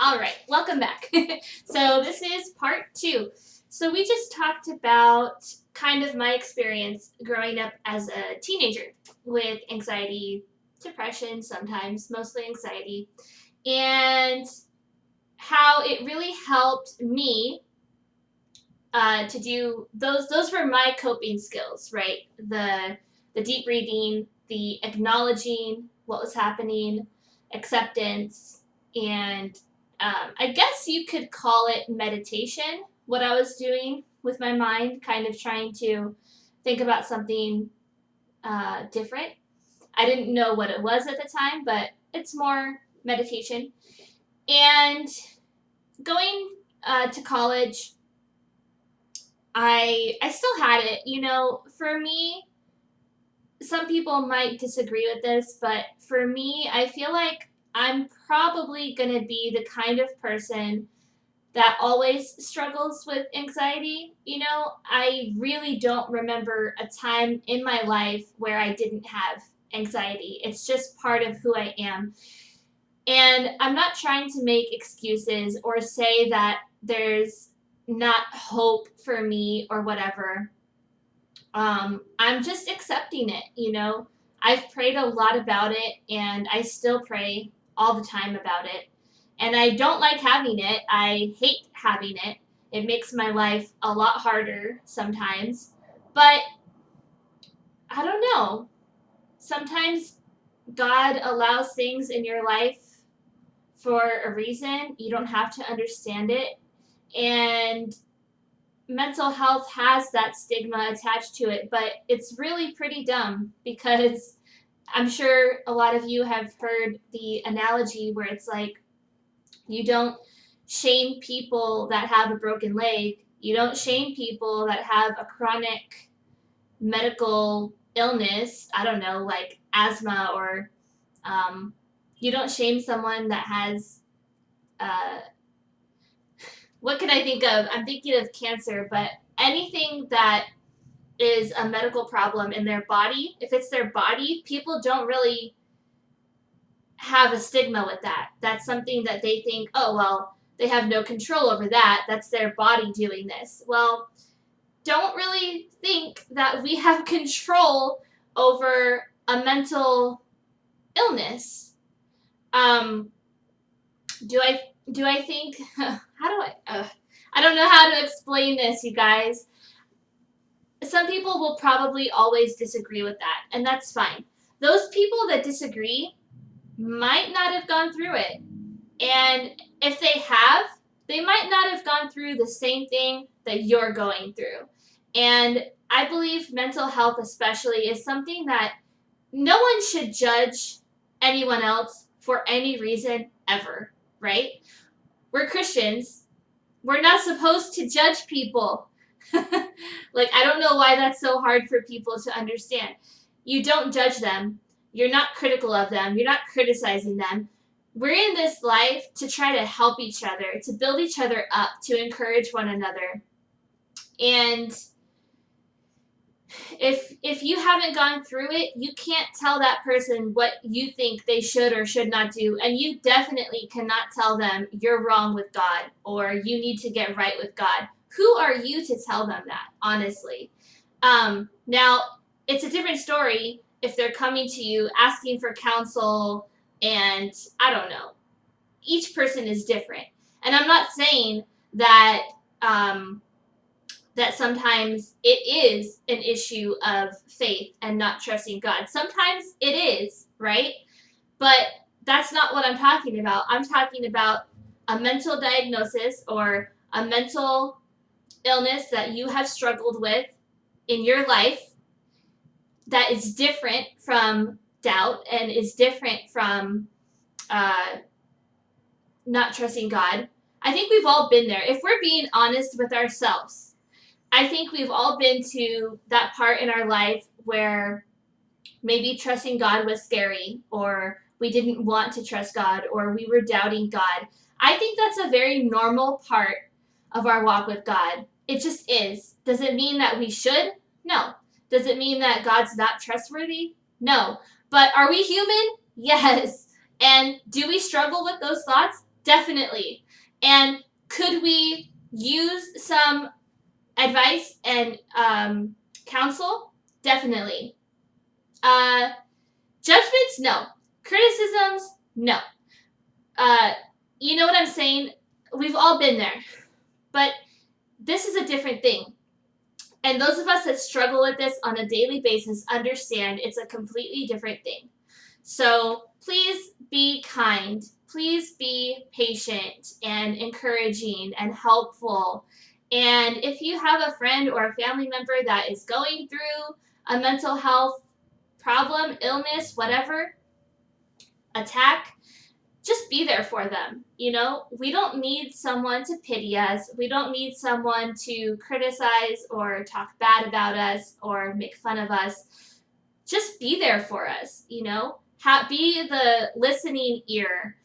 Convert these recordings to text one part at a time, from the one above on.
All right, welcome back. So this is part two. So we just talked about kind of my experience growing up as a teenager with anxiety, depression, sometimes mostly anxiety, and how it really helped me to do those. Those were my coping skills, right? The deep breathing, the acknowledging what was happening, acceptance, and I guess you could call it meditation. What I was doing with my mind, kind of trying to think about something different. I didn't know what it was at the time, but it's more meditation. And going to college, I still had it. For me, some people might disagree with this, but for me, I feel like I'm probably going to be the kind of person that always struggles with anxiety. I really don't remember a time in my life where I didn't have anxiety. It's just part of who I am. And I'm not trying to make excuses or say that there's not hope for me or whatever. I'm just accepting it. I've prayed a lot about it, and I still pray all the time about it. And I don't like having it. I hate having it. It makes my life a lot harder sometimes. But I don't know. Sometimes God allows things in your life for a reason. You don't have to understand it. And mental health has that stigma attached to it, but it's really pretty dumb because I'm sure a lot of you have heard the analogy where it's like you don't shame people that have a broken leg, you don't shame people that have a chronic medical illness, I don't know, like asthma, or um, you don't shame someone that has uh, what can I think of? I'm thinking of cancer, but anything that is a medical problem in their body, if it's their body, people don't really have a stigma with that. That's something that they think, oh, well, they have no control over that. That's their body doing this. Well, don't really think that we have control over a mental illness. Um, do I think how do I don't know how to explain this, you guys. Some people will probably always disagree with that, and that's fine. Those people that disagree might not have gone through it. And if they have, they might not have gone through the same thing that you're going through. And I believe mental health, especially, is something that no one should judge anyone else for any reason ever, right? We're Christians. We're not supposed to judge people. Like, I don't know why that's so hard for people to understand. You don't judge them. You're not critical of them. You're not criticizing them. We're in this life to try to help each other, to build each other up, to encourage one another. And if you haven't gone through it, you can't tell that person what you think they should or should not do, and you definitely cannot tell them you're wrong with God or you need to get right with God. Who are you to tell them that, honestly? Now, it's a different story if they're coming to you asking for counsel, and I don't know. Each person is different. And I'm not saying that that sometimes it is an issue of faith and not trusting God. Sometimes it is, right? But that's not what I'm talking about. I'm talking about a mental diagnosis or a mental illness that you have struggled with in your life that is different from doubt and is different from uh, not trusting God. I think we've all been there. If we're being honest with ourselves, I think we've all been to that part in our life where maybe trusting God was scary, or we didn't want to trust God, or we were doubting God. I think that's a very normal part of our walk with God. It just is. Does it mean that we should? No. Does it mean that God's not trustworthy? No. But are we human? Yes. And do we struggle with those thoughts? Definitely. And could we use some advice and counsel? Definitely. Uh, Judgments? No. Criticisms? No. Uh, you know what I'm saying? We've all been there. But this is a different thing. And those of us that struggle with this on a daily basis understand it's a completely different thing. So please be kind. Please be patient and encouraging and helpful. And if you have a friend or a family member that is going through a mental health problem, illness, whatever, attack, just be there for them. We don't need someone to pity us. We don't need someone to criticize or talk bad about us or make fun of us. Just be there for us. Be the listening ear.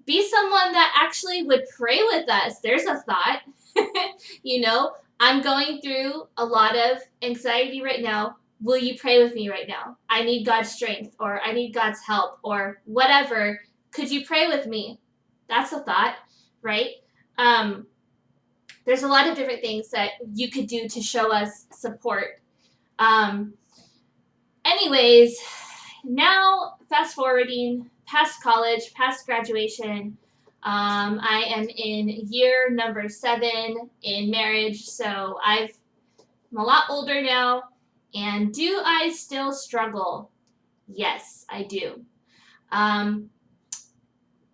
Be someone that actually would pray with us. There's a thought. I'm going through a lot of anxiety right now. Will you pray with me right now? I need God's strength, or I need God's help, or whatever. Could you pray with me? That's a thought, right? There's a lot of different things that you could do to show us support. Anyways, now fast forwarding past college, past graduation. I am in year number 7 in marriage, so I'm a lot older now. And do I still struggle? Yes, I do.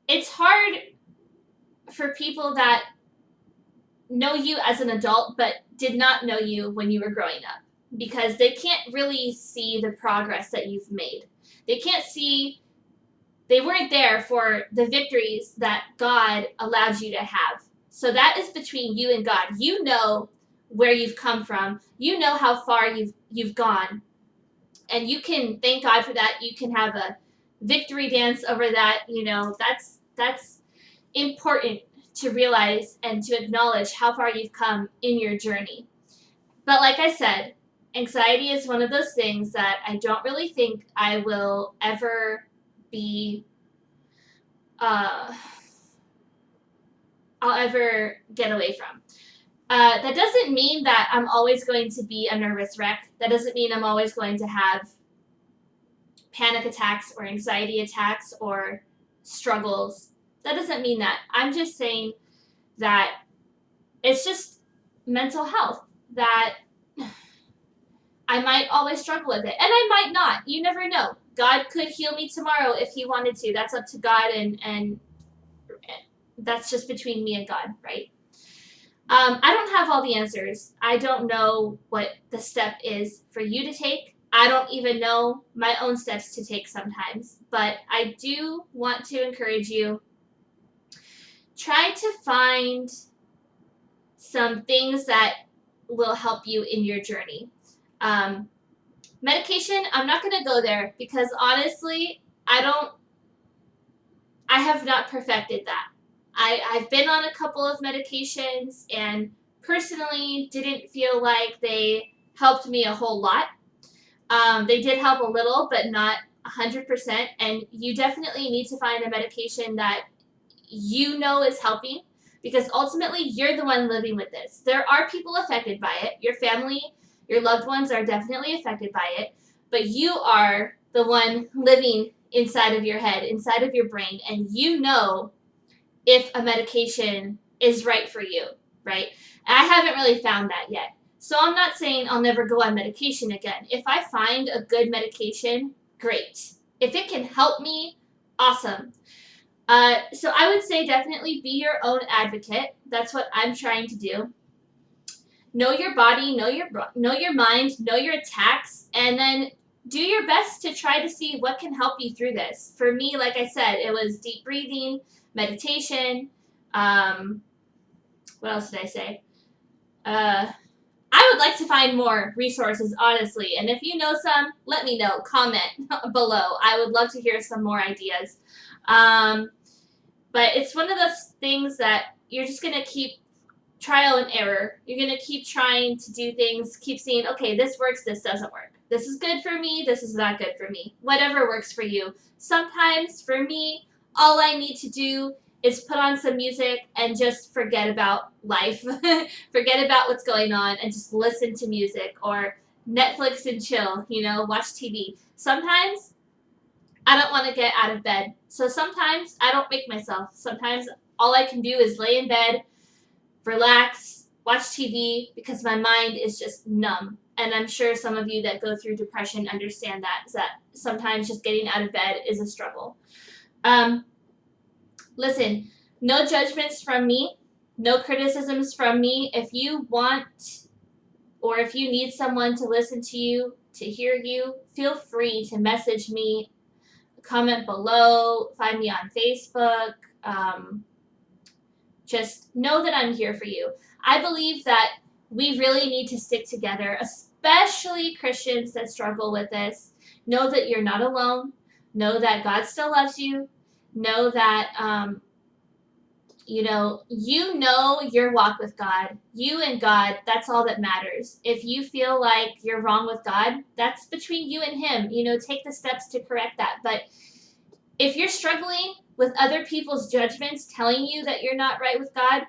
It's hard for people that know you as an adult but did not know you when you were growing up, because they can't really see the progress that you've made. They weren't there for the victories that God allowed you to have. So that is between you and God. You know where you've come from. You know how far you've gone. And you can thank God for that. You can have a victory dance over that. That's important to realize and to acknowledge how far you've come in your journey. But like I said, anxiety is one of those things that I don't really think I will ever be I'll ever get away from. That doesn't mean that I'm always going to be a nervous wreck. That doesn't mean I'm always going to have panic attacks or anxiety attacks or struggles. That doesn't mean that. I'm just saying that it's just mental health, that I might always struggle with it. And I might not. You never know. God could heal me tomorrow if he wanted to. That's up to God, and that's just between me and God, right? I don't have all the answers. I don't know what the step is for you to take. I don't even know my own steps to take sometimes. But I do want to encourage you. Try to find some things that will help you in your journey. Medication, I'm not going to go there because honestly, I have not perfected that. I've been on a couple of medications and personally didn't feel like they helped me a whole lot. They did help a little, but not 100%. And you definitely need to find a medication that you know is helping, because ultimately you're the one living with this. There are people affected by it. Your family, your loved ones are definitely affected by it, but you are the one living inside of your head, inside of your brain, and you know if a medication is right for you, right? I haven't really found that yet. So I'm not saying I'll never go on medication again. If I find a good medication, great. If it can help me, awesome. So I would say definitely be your own advocate. That's what I'm trying to do. Know your body, know your mind, know your attacks, and then do your best to try to see what can help you through this. For me, like I said, it was deep breathing, meditation. What else did I say? I would like to find more resources, honestly. And if you know some, let me know. Comment below. I would love to hear some more ideas. But it's one of those things that you're just going to keep trial and error. You're going to keep trying to do things, keep seeing, okay, this works, this doesn't work. This is good for me, this is not good for me. Whatever works for you. Sometimes, for me, all I need to do is put on some music and just forget about life, forget about what's going on, and just listen to music or Netflix and chill, watch TV. Sometimes I don't want to get out of bed. So sometimes I don't make myself. Sometimes all I can do is lay in bed, relax, watch TV because my mind is just numb. And I'm sure some of you that go through depression understand that, is that sometimes just getting out of bed is a struggle. Listen, no judgments from me, no criticisms from me. If you want or if you need someone to listen to you, to hear you, feel free to message me, comment below, find me on Facebook. Just know that I'm here for you. I believe that we really need to stick together, especially Christians that struggle with this. Know that you're not alone. Know that God still loves you. Know that, you know your walk with God. You and God, that's all that matters. If you feel like you're wrong with God, that's between you and Him. Take the steps to correct that. But if you're struggling with other people's judgments telling you that you're not right with God,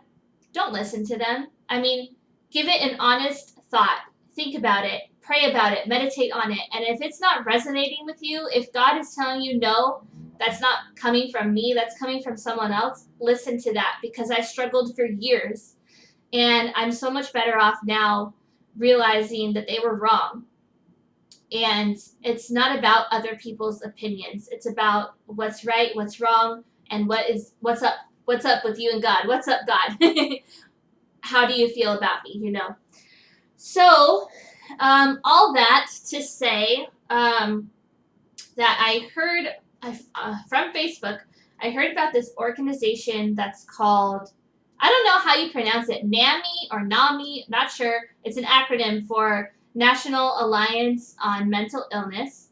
don't listen to them. I mean, give it an honest thought. Think about it. Pray about it. Meditate on it. And if it's not resonating with you, if God is telling you, no, that's not coming from me, that's coming from someone else, listen to that, because I struggled for years. And I'm so much better off now realizing that they were wrong. And it's not about other people's opinions. It's about what's right, what's wrong, and what's up with you and God. What's up, God? How do you feel about me? So all that to say that I heard from Facebook, I heard about this organization that's called, I don't know how you pronounce it, NAMI or NAMI, not sure. It's an acronym for National Alliance on Mental Illness,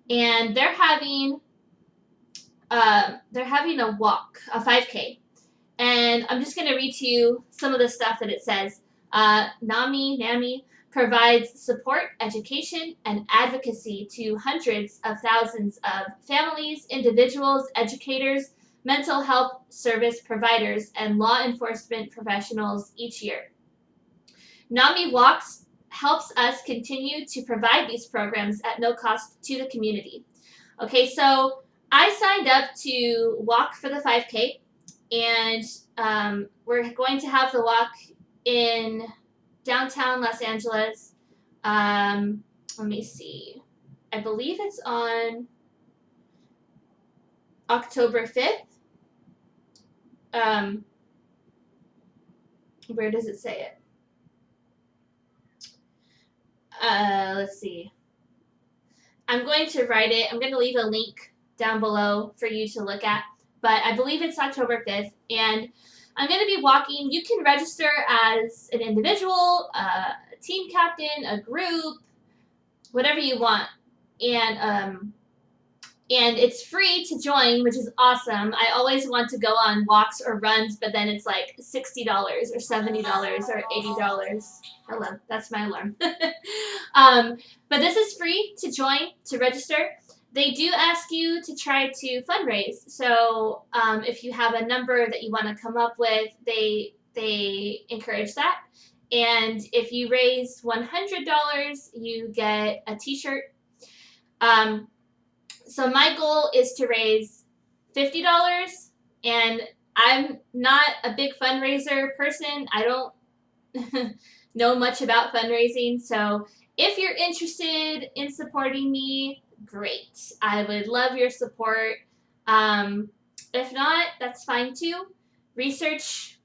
and they're having a walk, a 5K, and I'm just going to read to you some of the stuff that it says. NAMI provides support, education, and advocacy to hundreds of thousands of families, individuals, educators, mental health service providers, and law enforcement professionals each year. NAMI Walks helps us continue to provide these programs at no cost to the community. Okay, so I signed up to walk for the 5K, and we're going to have the walk in downtown Los Angeles. Let me see. I believe it's on October 5th. Where does it say it? Let's see. I'm going to write it. I'm going to leave a link down below for you to look at. But I believe it's October 5th. And I'm going to be walking. You can register as an individual, a team captain, a group, whatever you want. And it's free to join, which is awesome. I always want to go on walks or runs, but then it's like $60 or $70 or $80. Hello, that's my alarm. But this is free to join, to register. They do ask you to try to fundraise. So if you have a number that you want to come up with, they encourage that. And if you raise $100, you get a t-shirt. So my goal is to raise $50, and I'm not a big fundraiser person. I don't know much about fundraising. So if you're interested in supporting me, great. I would love your support. If not, that's fine too. Research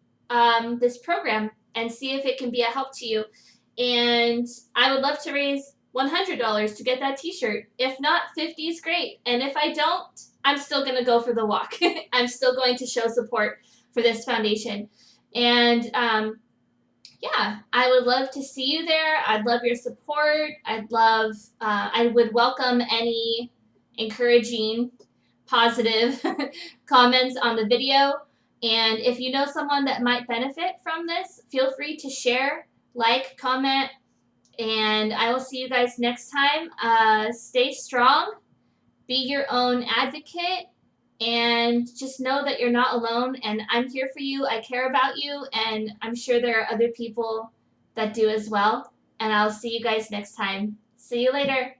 this program and see if it can be a help to you. And I would love to raise $100 to get that t-shirt. If not, 50 is great. And if I don't, I'm still going to go for the walk. I'm still going to show support for this foundation. And yeah, I would love to see you there. I'd love your support. I would welcome any encouraging, positive comments on the video. And if you know someone that might benefit from this, feel free to share, like, comment, and I will see you guys next time. Stay strong, be your own advocate, And just know that you're not alone, and I'm here for you. I care about you, and I'm sure there are other people that do as well. And I'll see you guys next time. See you later.